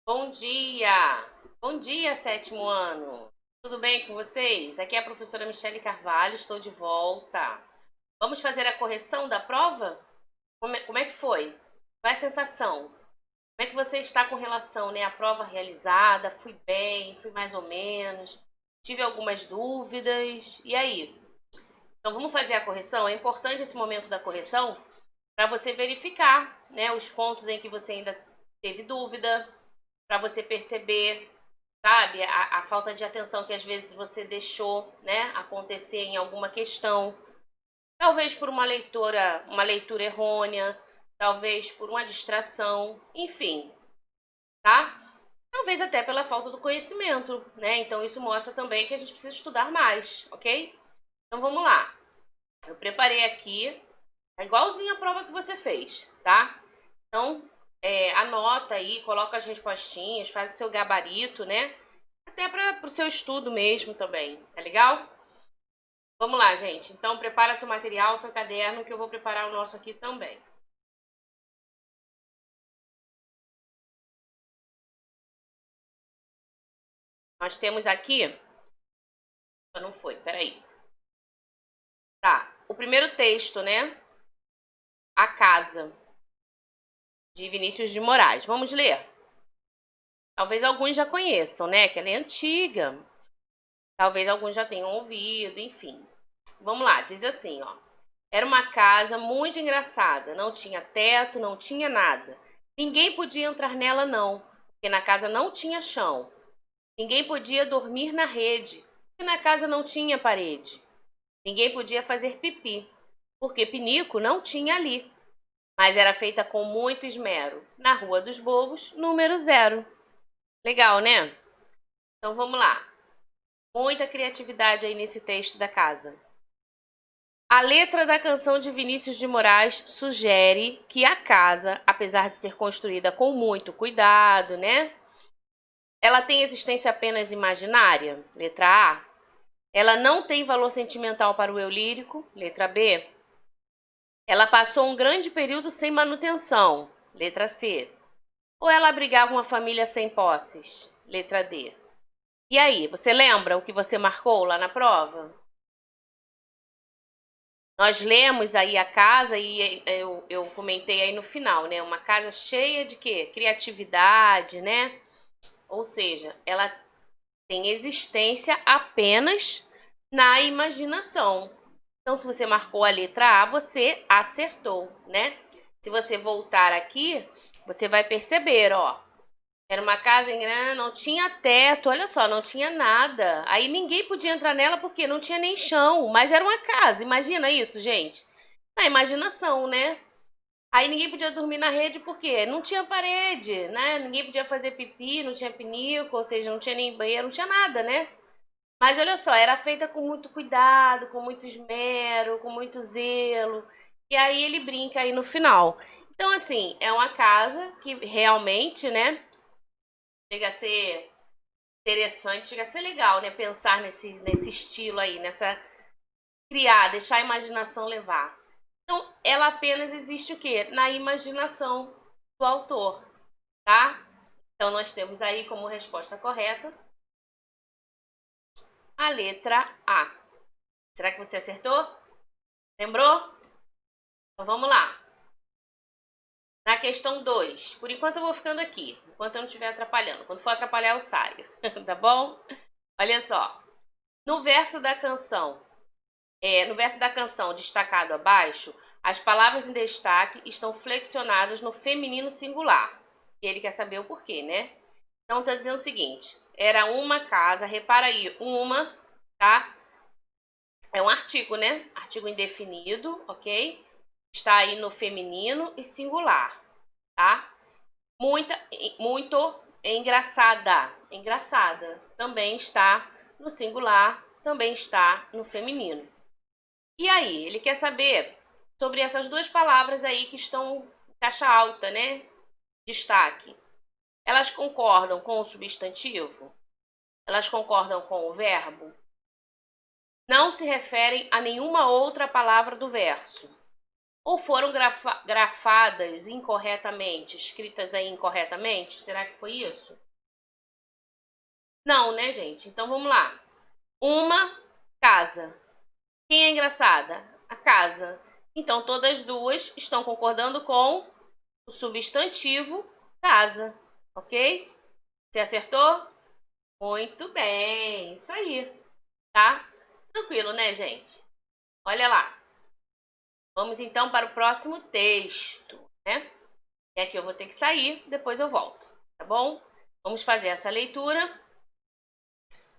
Bom dia! Bom dia, sétimo ano! Tudo bem com vocês? Aqui é a professora Michele Carvalho, estou de volta. Vamos fazer a correção da prova? Como é que foi? Qual é a sensação? Como é que você está com relação, né, à prova realizada? Fui bem? Fui mais ou menos? Tive algumas dúvidas? E aí? Então vamos fazer a correção? É importante esse momento da correção para você verificar, né, os pontos em que você ainda teve dúvida, para você perceber, sabe, a falta de atenção que às vezes você deixou, né, acontecer em alguma questão. Talvez por uma leitura errônea, talvez por uma distração, enfim, tá? Talvez até pela falta do conhecimento, né? Então isso mostra também que a gente precisa estudar mais, ok? Então vamos lá. Eu preparei aqui, é igualzinho a prova que você fez, tá? Então, anota aí, coloca as respostinhas, faz o seu gabarito, né? Até para o seu estudo mesmo também, tá legal? Vamos lá, gente. Então, prepara seu material, seu caderno, que eu vou preparar o nosso aqui também. Nós temos aqui... Não foi, peraí. Tá, o primeiro texto, né? A Casa, de Vinícius de Moraes. Vamos ler? Talvez alguns já conheçam, né? Que ela é antiga. Talvez alguns já tenham ouvido, enfim. Vamos lá, diz assim, ó. Era uma casa muito engraçada, não tinha teto, não tinha nada. Ninguém podia entrar nela, não, porque na casa não tinha chão. Ninguém podia dormir na rede, porque na casa não tinha parede. Ninguém podia fazer pipi, porque pinico não tinha ali, mas era feita com muito esmero, na Rua dos Bobos, número 0. Legal, né? Então vamos lá. Muita criatividade aí nesse texto da casa. A letra da canção de Vinícius de Moraes sugere que a casa, apesar de ser construída com muito cuidado, né? Ela tem existência apenas imaginária, letra A. Ela não tem valor sentimental para o eu lírico, letra B. Ela passou um grande período sem manutenção, letra C. Ou ela abrigava uma família sem posses, letra D. E aí, você lembra o que você marcou lá na prova? Nós lemos aí a casa e eu comentei aí no final, né? Uma casa cheia de quê? Criatividade, né? Ou seja, ela tem existência apenas na imaginação. Então, se você marcou a letra A, você acertou, né? Se você voltar aqui, você vai perceber, ó. Era uma casa grande, não tinha teto, olha só, não tinha nada. Aí ninguém podia entrar nela porque não tinha nem chão, mas era uma casa. Imagina isso, gente. Na imaginação, né? Aí ninguém podia dormir na rede porque não tinha parede, né? Ninguém podia fazer pipi, não tinha pinico, ou seja, não tinha nem banheiro, não tinha nada, né? Mas olha só, era feita com muito cuidado, com muito esmero, com muito zelo. E aí ele brinca aí no final. Então, assim, é uma casa que realmente, né, chega a ser interessante, chega a ser legal, né, pensar nesse estilo aí, nessa criar, deixar a imaginação levar. Então, ela apenas existe o quê? Na imaginação do autor, tá? Então, nós temos aí como resposta correta a letra A. Será que você acertou? Lembrou? Então, vamos lá. Na questão 2. Por enquanto, eu vou ficando aqui. Enquanto eu não estiver atrapalhando. Quando for atrapalhar, eu saio. Tá bom? Olha só. No verso da canção, destacado abaixo, as palavras em destaque estão flexionadas no feminino singular. E ele quer saber o porquê, né? Então tá dizendo o seguinte: era uma casa, repara aí, uma, tá? É um artigo, né? Artigo indefinido, ok? Está aí no feminino e singular, tá? Muita, muito engraçada. Engraçada também está no singular, também está no feminino. E aí, ele quer saber sobre essas duas palavras aí que estão em caixa alta, né? Destaque. Elas concordam com o substantivo? Elas concordam com o verbo? Não se referem a nenhuma outra palavra do verso. Ou foram grafadas incorretamente, escritas aí incorretamente? Será que foi isso? Não, né, gente? Então vamos lá. Uma casa. Quem é engraçada? A casa. Então todas duas estão concordando com o substantivo casa, ok? Você acertou? Muito bem, isso aí, tá? Tranquilo, né, gente? Olha lá. Vamos então para o próximo texto, né? E aqui eu vou ter que sair, depois eu volto, tá bom? Vamos fazer essa leitura.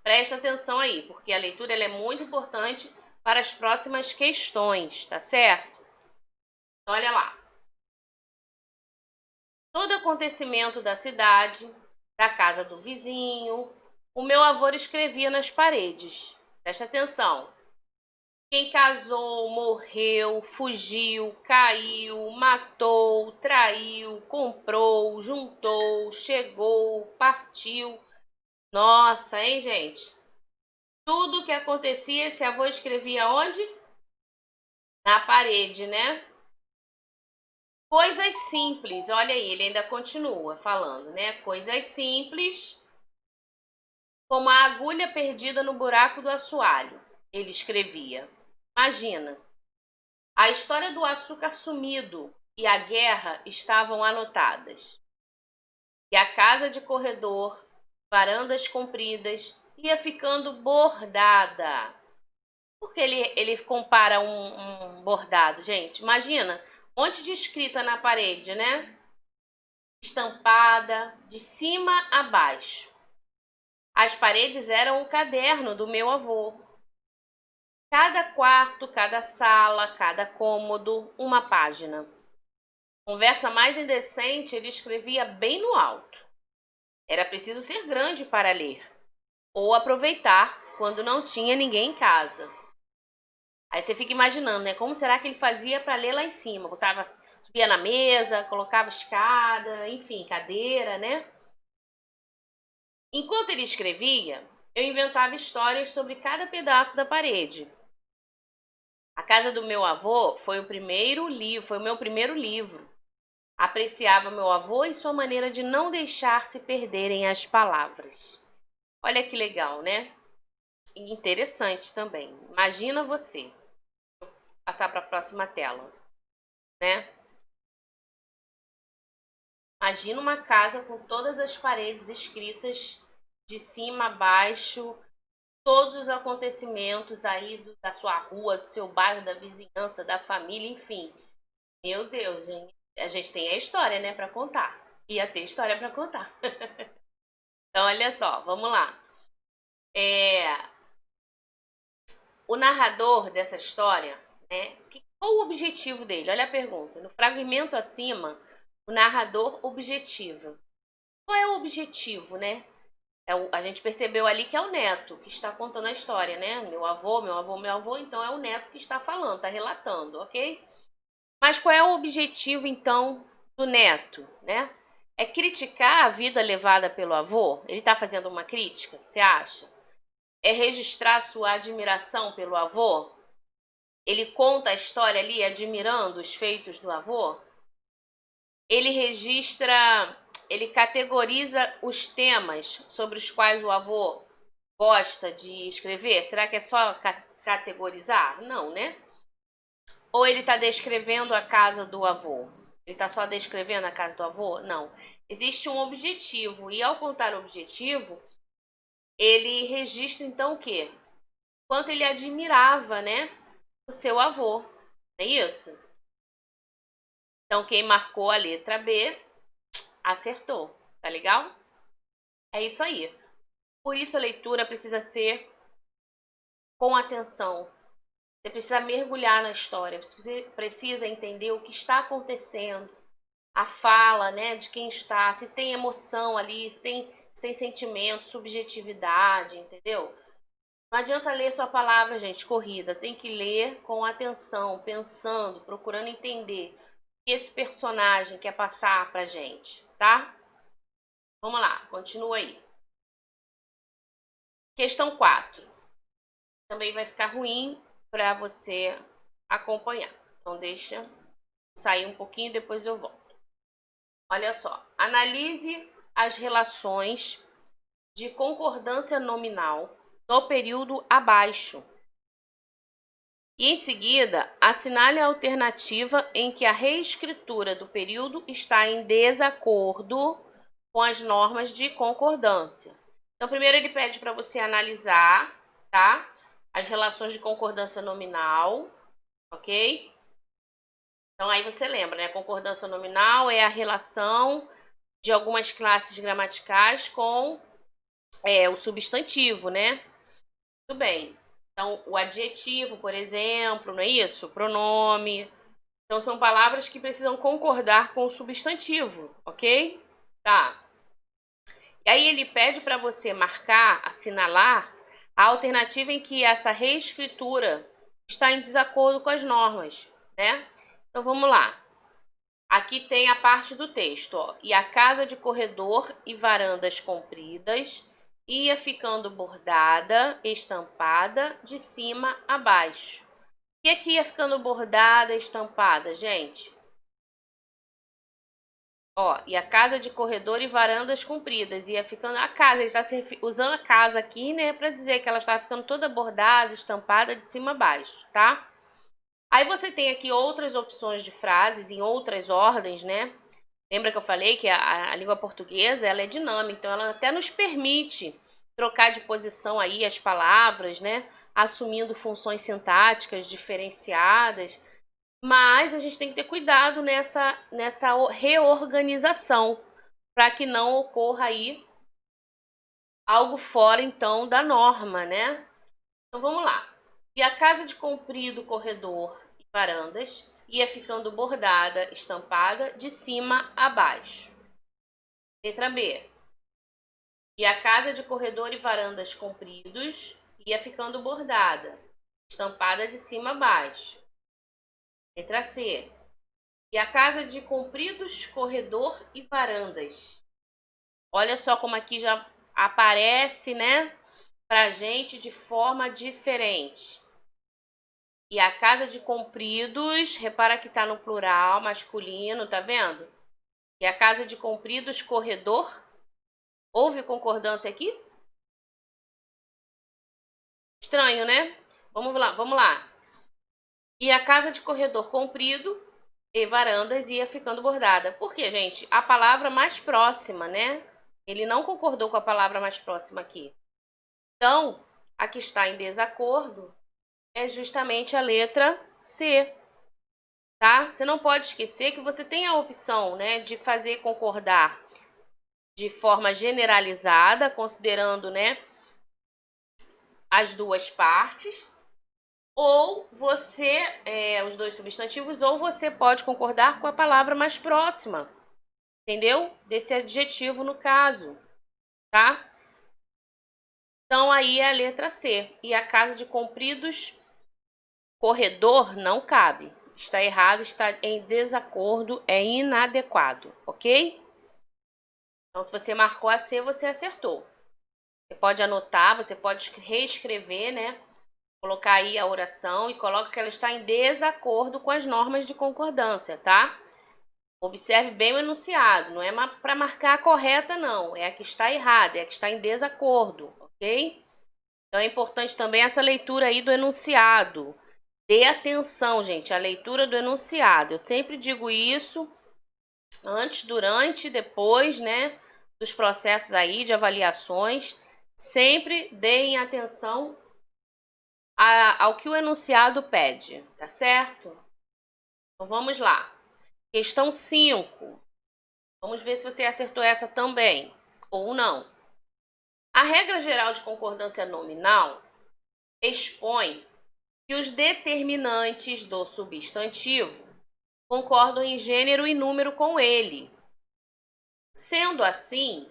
Presta atenção aí, porque a leitura ela é muito importante para as próximas questões, tá certo? Olha lá. Todo acontecimento da cidade, da casa do vizinho, o meu avô escrevia nas paredes. Presta atenção. Quem casou, morreu, fugiu, caiu, matou, traiu, comprou, juntou, chegou, partiu. Nossa, hein, gente? Tudo que acontecia, esse avô escrevia onde? Na parede, né? Coisas simples, olha aí, ele ainda continua falando, né? Coisas simples, como a agulha perdida no buraco do assoalho. Ele escrevia. Imagina, a história do açúcar sumido e a guerra estavam anotadas. E a casa de corredor, varandas compridas, ia ficando bordada. Por que ele compara um bordado, gente? Imagina, um monte de escrita na parede, né? Estampada, de cima a baixo. As paredes eram o caderno do meu avô. Cada quarto, cada sala, cada cômodo, uma página. Conversa mais indecente ele escrevia bem no alto. Era preciso ser grande para ler, ou aproveitar quando não tinha ninguém em casa. Aí você fica imaginando, né? Como será que ele fazia para ler lá em cima? Botava, subia na mesa, colocava escada, enfim, cadeira, né? Enquanto ele escrevia, eu inventava histórias sobre cada pedaço da parede. A casa do meu avô foi o primeiro livro, foi o meu primeiro livro. Apreciava meu avô e sua maneira de não deixar se perderem as palavras. Olha que legal, né? E interessante também. Imagina você passar para a próxima tela, né? Imagina uma casa com todas as paredes escritas de cima a baixo, todos os acontecimentos aí da sua rua, do seu bairro, da vizinhança, da família, enfim. Meu Deus, gente. A gente tem a história, né, para contar. Ia ter história para contar. Então, olha só, vamos lá. O narrador dessa história, né? Qual o objetivo dele? Olha a pergunta. No fragmento acima, o narrador objetiva. Qual é o objetivo, né? A gente percebeu ali que é o neto que está contando a história, né? Meu avô, meu avô, meu avô, então é o neto que está falando, está relatando, ok? Mas qual é o objetivo, então, do neto, né? É criticar a vida levada pelo avô? Ele está fazendo uma crítica, você acha? É registrar sua admiração pelo avô? Ele conta a história ali admirando os feitos do avô? Ele registra, ele categoriza os temas sobre os quais o avô gosta de escrever? Será que é só categorizar? Não, né? Ou ele está descrevendo a casa do avô? Ele está só descrevendo a casa do avô? Não. Existe um objetivo, e ao contar o objetivo, ele registra então o quê? Quanto ele admirava, né, o seu avô. Não é isso? Então, quem marcou a letra B, acertou. Tá legal? É isso aí. Por isso a leitura precisa ser com atenção. Você precisa mergulhar na história, você precisa entender o que está acontecendo, a fala, né, de quem está, se tem emoção ali, se tem sentimento, subjetividade, entendeu? Não adianta ler sua palavra, gente, corrida. Tem que ler com atenção, pensando, procurando entender o que esse personagem quer passar pra gente, tá? Vamos lá, continua aí. Questão 4. Também vai ficar ruim para você acompanhar. Então, deixa Sair um pouquinho, depois eu volto. Olha só, analise as relações de concordância nominal no período abaixo. E em seguida, assinale a alternativa em que a reescritura do período está em desacordo com as normas de concordância. Então, primeiro ele pede para você analisar, tá? As relações de concordância nominal, ok? Então, aí você lembra, né? Concordância nominal é a relação de algumas classes gramaticais com o substantivo, né? Tudo bem. Então, o adjetivo, por exemplo, não é isso? Pronome. Então, são palavras que precisam concordar com o substantivo, ok? Tá. E aí ele pede para você marcar, assinalar a alternativa em que essa reescritura está em desacordo com as normas, né? Então, vamos lá. Aqui tem a parte do texto, ó. E a casa de corredor e varandas compridas ia ficando bordada, estampada, de cima a baixo. O que aqui ia ficando bordada, estampada, gente? Ó, e a casa de corredor e varandas compridas ia ficando... A casa, ele está usando a casa aqui, né, para dizer que ela está ficando toda bordada, estampada, de cima a baixo, tá? Aí você tem aqui outras opções de frases em outras ordens, né? Lembra que eu falei que a língua portuguesa ela é dinâmica, então ela até nos permite trocar de posição aí as palavras, né? Assumindo funções sintáticas diferenciadas. Mas a gente tem que ter cuidado nessa reorganização para que não ocorra aí algo fora, então, da norma, né? Então vamos lá. E a casa de comprido corredor e varandas ia ficando bordada, estampada, de cima a baixo. Letra B. E a casa de corredor e varandas compridos ia ficando bordada, estampada de cima a baixo. Letra C. E a casa de compridos corredor e varandas. Olha só como aqui já aparece, né, pra gente de forma diferente. E a casa de compridos, repara que tá no plural, masculino, tá vendo? E a casa de compridos, corredor. Houve concordância aqui? Estranho, né? Vamos lá, vamos lá. E a casa de corredor comprido e varandas ia ficando bordada. Por quê, gente? A palavra mais próxima, né? Ele não concordou com a palavra mais próxima aqui. Então, a que está em desacordo é justamente a letra C. Tá? Você não pode esquecer que você tem a opção, né, de fazer concordar de forma generalizada, considerando, né, as duas partes, ou você, os dois substantivos, ou você pode concordar com a palavra mais próxima, entendeu? Desse adjetivo no caso, tá? Então aí é a letra C. E a casa de compridos, corredor, não cabe. Está errado, está em desacordo, é inadequado, ok? Então, se você marcou a C, você acertou. Você pode anotar, você pode reescrever, né? Colocar aí a oração e coloca que ela está em desacordo com as normas de concordância, tá? Observe bem o enunciado, não é para marcar a correta, não. É a que está errada, é a que está em desacordo, ok? Então, é importante também essa leitura aí do enunciado. Dê atenção, gente, à leitura do enunciado. Eu sempre digo isso antes, durante, depois, né, dos processos aí de avaliações. Sempre deem atenção ao que o enunciado pede, tá certo? Então, vamos lá. Questão 5. Vamos ver se você acertou essa também, ou não. A regra geral de concordância nominal expõe que os determinantes do substantivo concordam em gênero e número com ele. Sendo assim,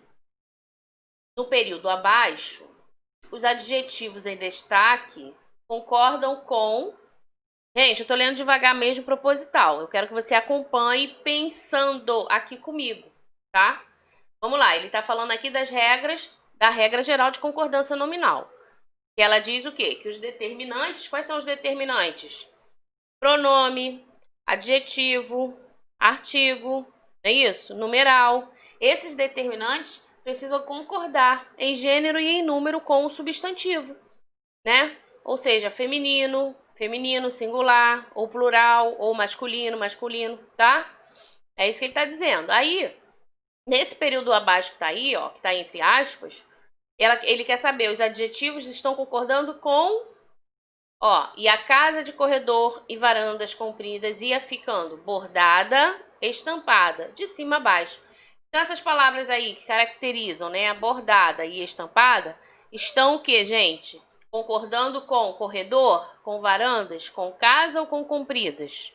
no período abaixo, os adjetivos em destaque concordam com... Gente, eu tô lendo devagar mesmo, proposital. Eu quero que você acompanhe pensando aqui comigo, tá? Vamos lá, ele tá falando aqui das regras, da regra geral de concordância nominal. Que ela diz o quê? Que os determinantes, quais são os determinantes? Pronome, adjetivo, artigo, não é isso? Numeral. Esses determinantes precisam concordar em gênero e em número com o substantivo, né? Ou seja, feminino, feminino, singular, ou plural, ou masculino, masculino, tá? É isso que ele está dizendo. Aí, nesse período abaixo que está aí, ó, que está entre aspas, ele quer saber, os adjetivos estão concordando com, ó, e a casa de corredor e varandas compridas ia ficando bordada, estampada, de cima a baixo. Então, essas palavras aí que caracterizam, né, a bordada e estampada, estão o que, gente? Concordando com corredor, com varandas, com casa ou com compridas?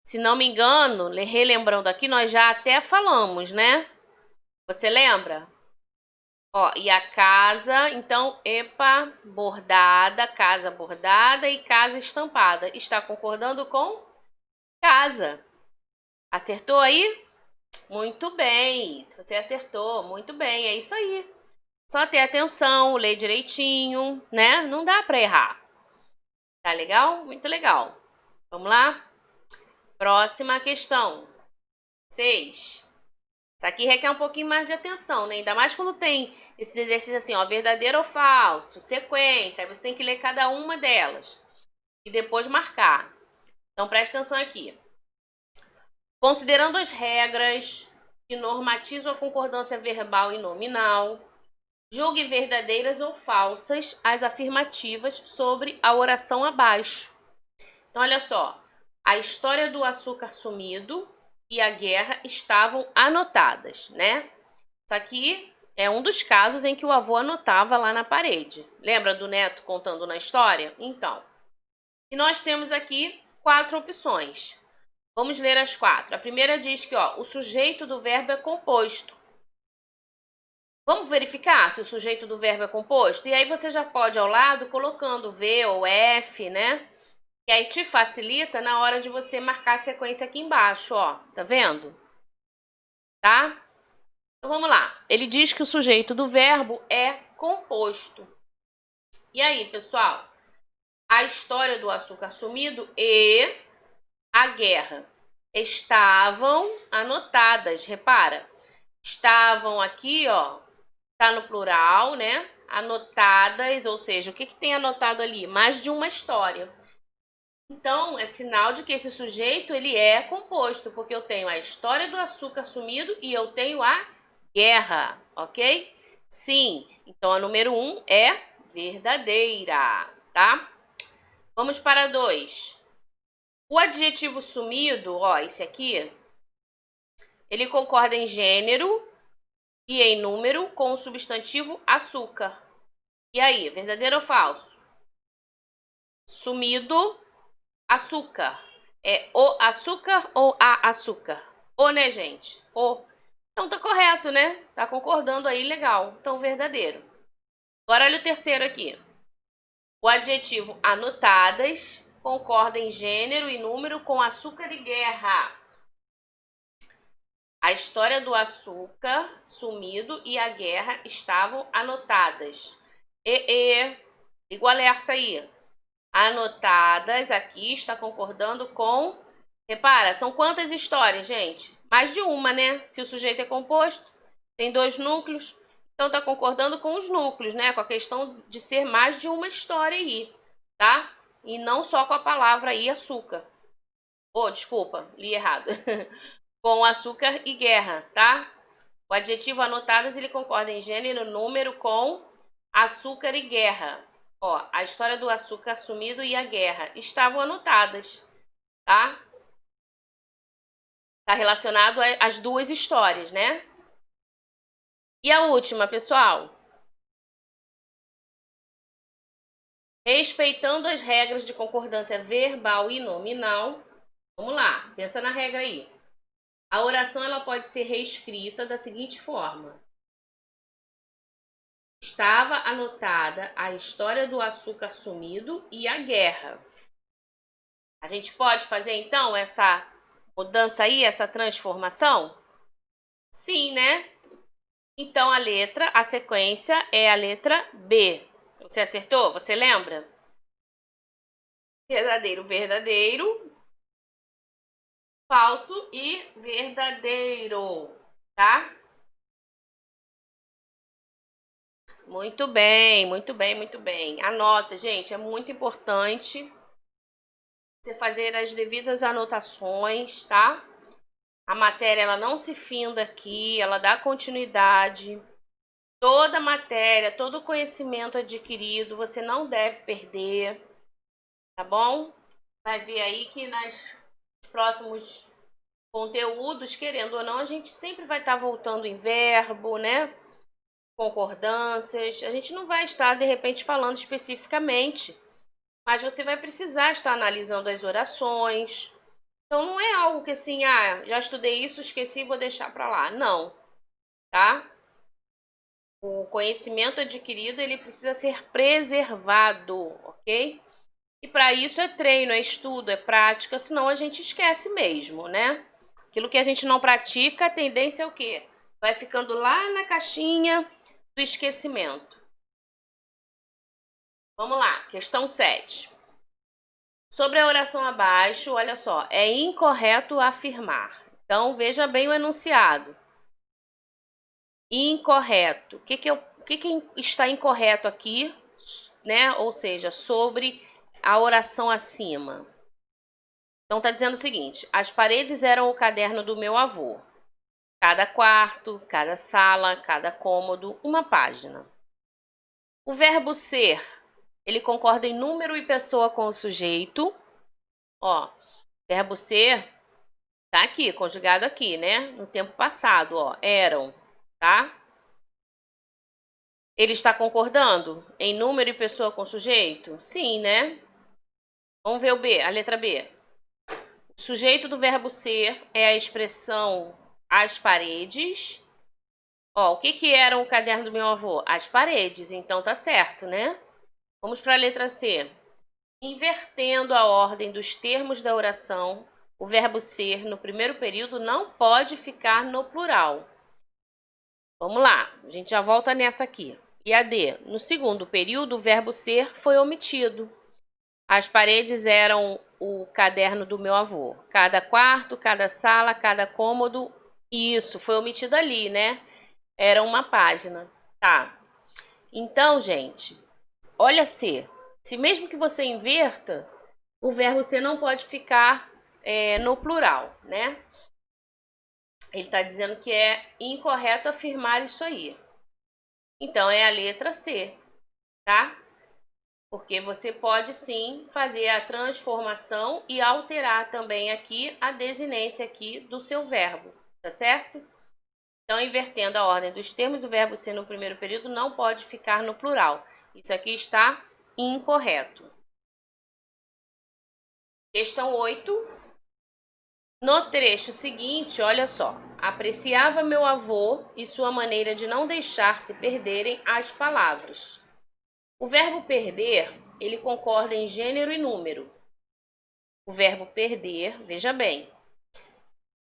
Se não me engano, relembrando aqui, nós já até falamos, né? Você lembra? Ó, e a casa, então, epa, bordada e casa estampada. Está concordando com casa. Acertou aí? Muito bem. Se você acertou, muito bem. É isso aí. Só ter atenção, ler direitinho, né? Não dá pra errar. Tá legal? Muito legal. Vamos lá? Próxima questão. 6. Isso aqui requer um pouquinho mais de atenção, né? Ainda mais quando tem esses exercícios assim, ó, verdadeiro ou falso, sequência. Aí você tem que ler cada uma delas e depois marcar. Então preste atenção aqui. Considerando as regras que normatizam a concordância verbal e nominal, julgue verdadeiras ou falsas as afirmativas sobre a oração abaixo. Então, olha só. A história do açúcar sumido e a guerra estavam anotadas, né? Isso aqui é um dos casos em que o avô anotava lá na parede. Lembra do neto contando na história? Então. E nós temos aqui 4 opções. Vamos ler as 4. A primeira diz que, ó, o sujeito do verbo é composto. Vamos verificar se o sujeito do verbo é composto? E aí você já pode, ao lado, colocando V ou F, né? Que aí te facilita na hora de você marcar a sequência aqui embaixo, ó. Tá vendo? Tá? Então vamos lá. Ele diz que o sujeito do verbo é composto. E aí, pessoal? A história do açúcar sumido e a guerra estavam anotadas. Repara. Estavam aqui, ó. Tá no plural, né? Anotadas, ou seja, o que tem anotado ali? Mais de uma história. Então, é sinal de que esse sujeito ele é composto, porque eu tenho a história do açúcar sumido e eu tenho a guerra, ok? Sim, então a número 1 é verdadeira, tá? Vamos para 2. O adjetivo sumido, ó, esse aqui, ele concorda em gênero e em número com o substantivo açúcar. E aí, verdadeiro ou falso? Sumido, açúcar. É o açúcar ou a açúcar? O, né, gente? O. Então tá correto, né? Tá concordando aí, legal. Então, verdadeiro. Agora olha o terceiro aqui. O adjetivo anotadas concorda em gênero e número com açúcar e guerra. A história do açúcar sumido e a guerra estavam anotadas. Liga o alerta aí. Anotadas aqui está concordando com... Repara, são quantas histórias, gente? Mais de uma, né? Se o sujeito é composto, tem 2 núcleos. Então, está concordando com os núcleos, né? Com a questão de ser mais de uma história aí, tá? E não só com a palavra aí, açúcar. Oh, desculpa, li errado. Com açúcar e guerra, tá? O adjetivo anotadas, ele concorda em gênero e número com açúcar e guerra. Ó, a história do açúcar sumido e a guerra estavam anotadas, tá? Tá relacionado às 2 histórias, né? E a última, pessoal? Respeitando as regras de concordância verbal e nominal. Vamos lá, pensa na regra aí. A oração ela pode ser reescrita da seguinte forma. Estava anotada a história do açúcar sumido e a guerra. A gente pode fazer, então, essa mudança aí, essa transformação? Sim, né? Então, a sequência é a letra B. Você acertou? Você lembra? Verdadeiro, verdadeiro. falso e verdadeiro, tá? Muito bem, muito bem, muito bem. Anota, gente, é muito importante você fazer as devidas anotações, tá? A matéria ela não se finda aqui, ela dá continuidade. Toda matéria, todo conhecimento adquirido, você não deve perder, tá bom? Vai ver aí que nos próximos conteúdos, querendo ou não, a gente sempre vai estar voltando em verbo, né? Concordâncias. A gente não vai estar, de repente, falando especificamente, mas você vai precisar estar analisando as orações. Então, não é algo que assim, já estudei isso, esqueci, vou deixar para lá. Não, tá? O conhecimento adquirido, ele precisa ser preservado, ok? E para isso é treino, é estudo, é prática, senão a gente esquece mesmo, né? Aquilo que a gente não pratica, a tendência é o quê? Vai ficando lá na caixinha do esquecimento. Vamos lá, questão 7. Sobre a oração abaixo, olha só, é incorreto afirmar. Então, veja bem o enunciado. Incorreto. O que está incorreto aqui, né? Ou seja, sobre a oração acima. Então, está dizendo o seguinte: as paredes eram o caderno do meu avô. Cada quarto, cada sala, cada cômodo, uma página. O verbo ser, ele concorda em número e pessoa com o sujeito. Ó, verbo ser tá aqui, conjugado aqui, né? No tempo passado, ó, eram, tá? Ele está concordando em número e pessoa com sujeito? Sim, né? Vamos ver o B, a letra B. O sujeito do verbo ser é a expressão as paredes. Ó, o que era o caderno do meu avô? As paredes, então tá certo, né? Vamos para a letra C. Invertendo a ordem dos termos da oração, o verbo ser no primeiro período não pode ficar no plural. Vamos lá, a gente já volta nessa aqui. E a D. No segundo período, o verbo ser foi omitido. As paredes eram o caderno do meu avô. Cada quarto, cada sala, cada cômodo. Isso, foi omitido ali, né? Era uma página. Tá. Então, gente, olha se mesmo que você inverta, o verbo ser não pode ficar no plural, né? Ele está dizendo que é incorreto afirmar isso aí. Então, é a letra C, tá? Porque você pode sim fazer a transformação e alterar também aqui a desinência aqui do seu verbo, tá certo? Então, invertendo a ordem dos termos, o verbo ser no primeiro período não pode ficar no plural. Isso aqui está incorreto. Questão 8. No trecho seguinte, olha só. Apreciava meu avô e sua maneira de não deixar se perderem as palavras. O verbo perder, ele concorda em gênero e número. O verbo perder, veja bem.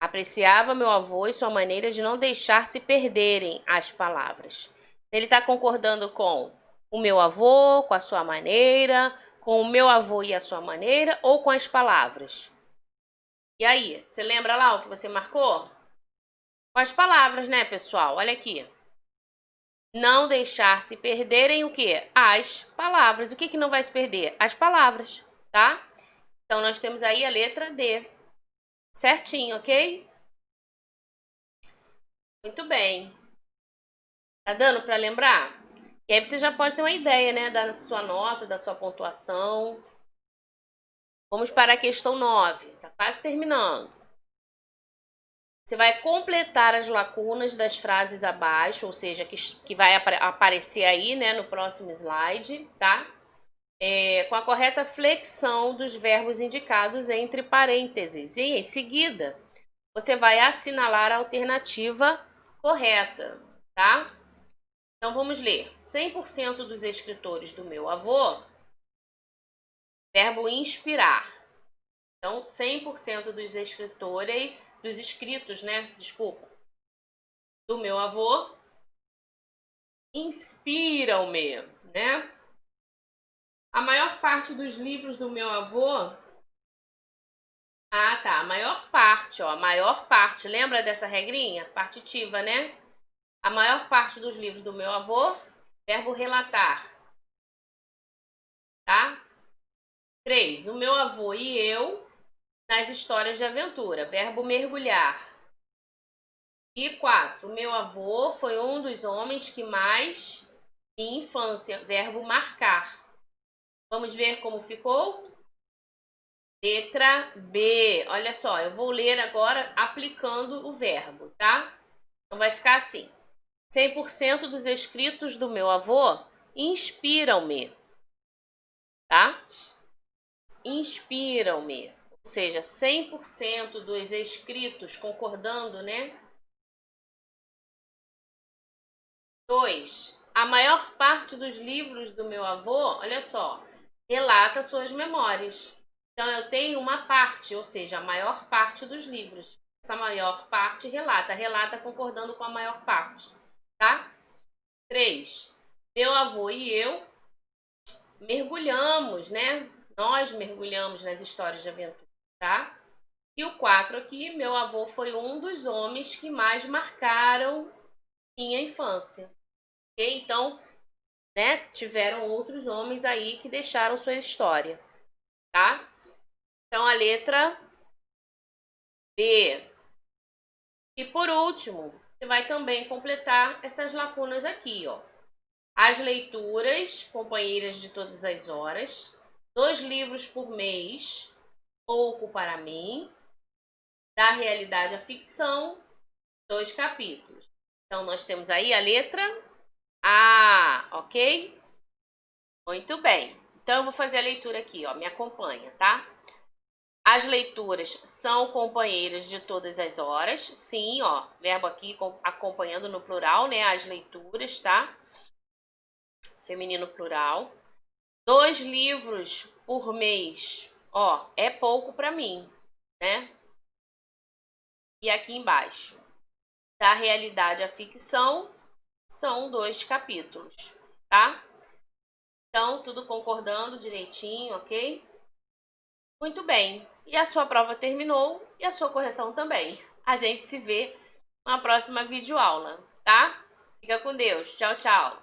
Apreciava meu avô e sua maneira de não deixar se perderem as palavras. Ele está concordando com o meu avô, com a sua maneira, com o meu avô e a sua maneira, ou com as palavras? E aí, você lembra lá o que você marcou? Com as palavras, né, pessoal? Olha aqui. Não deixar se perderem o quê? As palavras. O que não vai se perder? As palavras, tá? Então, nós temos aí a letra D. Certinho, ok? Muito bem. Tá dando para lembrar? E aí você já pode ter uma ideia, né, da sua nota, da sua pontuação. Vamos para a questão 9. Tá quase terminando. Você vai completar as lacunas das frases abaixo, ou seja, que vai aparecer aí, né, no próximo slide, tá? Com a correta flexão dos verbos indicados entre parênteses. E em seguida, você vai assinalar a alternativa correta, tá? Então vamos ler. 100% dos escritores do meu avô, verbo inspirar. Então, 100% dos escritores, dos escritos, né? Desculpa. Do meu avô inspiram-me, né? A maior parte dos livros do meu avô Ah, tá. A maior parte, ó. A maior parte. Lembra dessa regrinha? Partitiva, né? A maior parte dos livros do meu avô, verbo relatar, tá? 3. O meu avô e eu nas histórias de aventura, verbo mergulhar. E 4. O meu avô foi um dos homens que mais minha infância, verbo marcar. Vamos ver como ficou? Letra B. Olha só, eu vou ler agora aplicando o verbo, tá? Então vai ficar assim: 100% dos escritos do meu avô inspiram-me, tá? Inspiram-me. Ou seja, 100% dos escritos, concordando, né? 2. A maior parte dos livros do meu avô, olha só, relata suas memórias. Então eu tenho uma parte, ou seja, a maior parte dos livros. Essa maior parte relata concordando com a maior parte, tá? 3. Meu avô e eu mergulhamos, né? Nós mergulhamos nas histórias de aventura, tá? E o 4 aqui, meu avô foi um dos homens que mais marcaram minha infância. Ok? Então, né, tiveram outros homens aí que deixaram sua história, tá? Então, a letra B. E por último, você vai também completar essas lacunas aqui, ó. As leituras, companheiras de todas as horas, 2 livros por mês, pouco para mim, da realidade à ficção, 2 capítulos. Então, nós temos aí a letra A, ok? Muito bem. Então, eu vou fazer a leitura aqui, ó. Me acompanha, tá? As leituras são companheiras de todas as horas. Sim, ó. Verbo aqui acompanhando no plural, né? As leituras, tá? Feminino plural. 2 livros por mês. Ó, é pouco para mim, né? E aqui embaixo. Da realidade à ficção, são 2 capítulos, tá? Então, tudo concordando direitinho, ok? Muito bem. E a sua prova terminou e a sua correção também. A gente se vê na próxima videoaula, tá? Fica com Deus. Tchau, tchau.